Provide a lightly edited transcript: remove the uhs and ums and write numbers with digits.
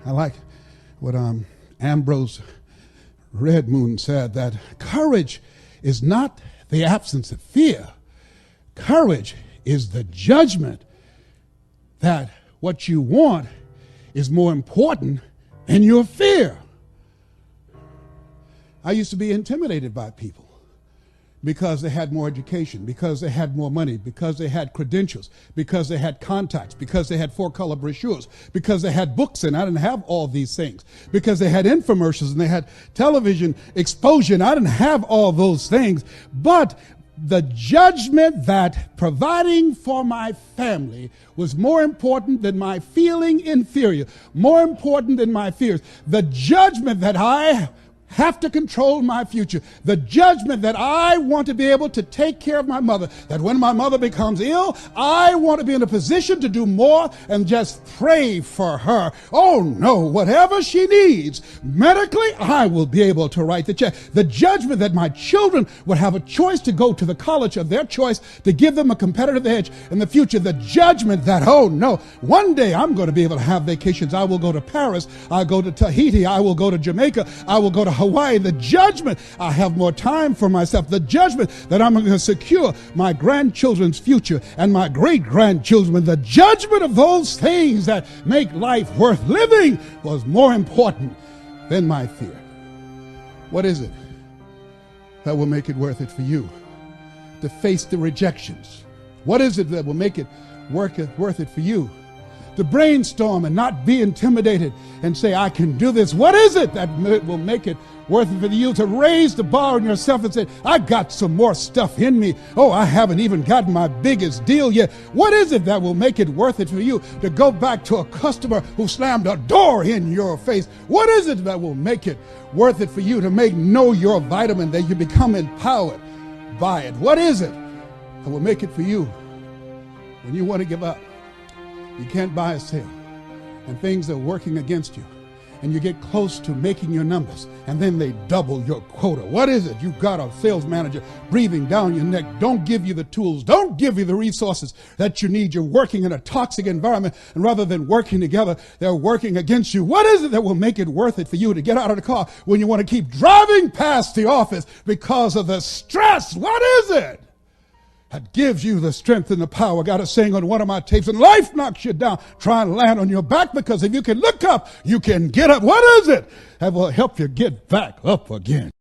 I like what Ambrose Redmoon said, that courage is not the absence of fear. Courage is the judgment that what you want is more important than your fear. I used to be intimidated by people because they had more education, because they had more money, because they had credentials, because they had contacts, because they had four-color brochures, because they had books, and I didn't have all these things, because they had infomercials and they had television exposure, and I didn't have all those things. But the judgment that providing for my family was more important than my feeling inferior, more important than my fears. The judgment that I have to control my future. The judgment that I want to be able to take care of my mother, that when my mother becomes ill, I want to be in a position to do more and just pray for her. Oh no, whatever she needs medically, I will be able to write the check. The judgment that my children would have a choice to go to the college of their choice to give them a competitive edge in the future. The judgment that, oh no, one day I'm going to be able to have vacations. I will go to Paris. I'll go to Tahiti. I will go to Jamaica. I will go to Hawaii. The judgment, I have more time for myself. The judgment that I'm going to secure my grandchildren's future and my great-grandchildren. The judgment of those things that make life worth living was more important than my fear. What is it that will make it worth it for you to face the rejections? What is it that will make it worth it for you to brainstorm and not be intimidated and say, I can do this? What is it that will make it worth it for you to raise the bar on yourself and say, I got some more stuff in me. Oh, I haven't even gotten my biggest deal yet. What is it that will make it worth it for you to go back to a customer who slammed a door in your face? What is it that will make it worth it for you to know your vitamin, that you become empowered by it? What is it that will make it for you when you want to give up? You can't buy a sale, and things are working against you, and you get close to making your numbers, and then they double your quota. What is it? You've got a sales manager breathing down your neck. Don't give you the tools. Don't give you the resources that you need. You're working in a toxic environment, and rather than working together, they're working against you. What is it that will make it worth it for you to get out of the car when you want to keep driving past the office because of the stress? What is it that gives you the strength and the power? I got a saying on one of my tapes, and life knocks you down, try and land on your back, because if you can look up, you can get up. What is it that will help you get back up again?